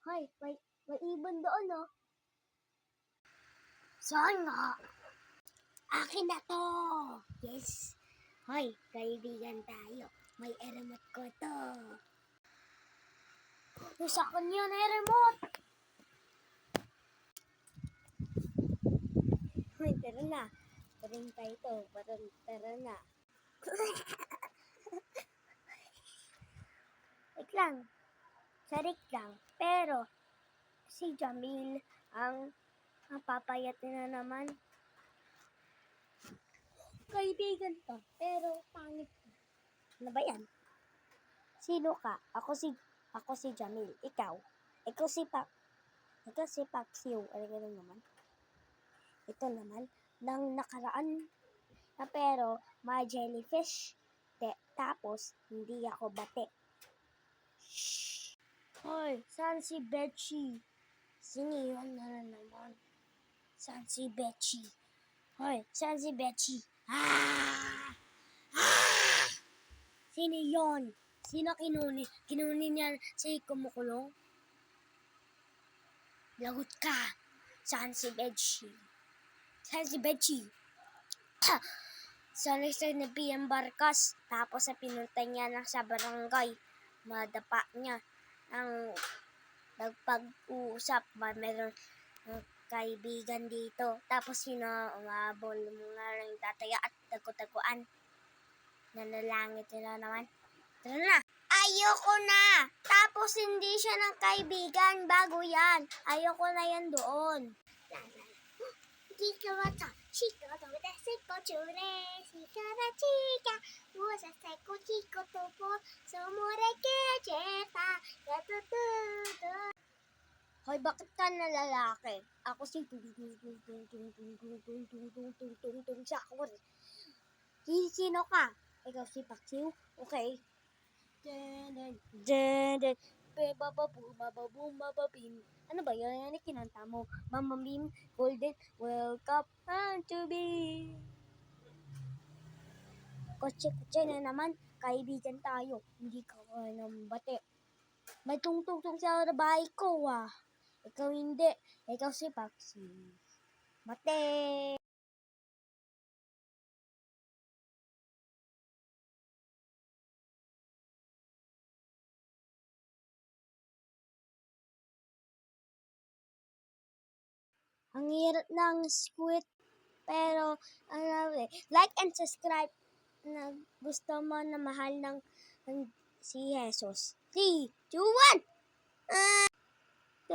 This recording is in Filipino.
Hoy, may ibon doon, oh. Saan nga? Akin na to! Yes! Hoy, kaibigan tayo. May remote ko to. Sa akin yun, remote! Hoy, tara na. Tarin tayo to. Tara na. Wait lang. Sarik lang. Pero, si Jamil ang papayat na naman. Kaibigan to, pero pangit. Ano ba yan? Sino ka? Ako si Jamil. Ikaw si Paksiw. Ano ganun naman? Ito naman, nang nakaraan na pero may jellyfish. Tapos, hindi ako bate. Shhh! Hoy, saan si Betchy? Siniwan na naman. Saan si Betchy? Hoy, saan si Betchy? Ah! Ah! Sino yun? Sino kinunin? Kinunin niya si kumukulong? Lagot ka. Saan si Betchy? Saan si Betchy? Sa ni PM Barkas. Tapos sa pinunta niya lang sa barangay. Madapa niya. Ang nagpag-uusap. Meron kaibigan dito. Tapos umabol mga lang tataya at tagko-tagkuan. Nanalangit nila naman. Tara na! Ayoko na! Tapos hindi siya ng kaibigan. Bago yan. Ayoko na yan doon. Chika wata, chika tomete seko chure, chika na chika, usa seko chiko topo, somore kecheta, yatututu. Hoy, bakit ka na lalaki? Ako si tung sakor. Sino ka? Ikaw si Paksiw? Okay. Bababim. Ano ba yun? Ano kinanta mo? Mamamim, golden, welcome to be. Kotse na naman. Kaibigan tayo. Hindi ka ng bate. May tungtong sa bahay ko, ah. Ikaw hindi. Ikaw si Paksiw. Mate! Ang hirap ng squid. Pero, like and subscribe na gusto mo na mahal ng si Jesus. 3, 2, 1!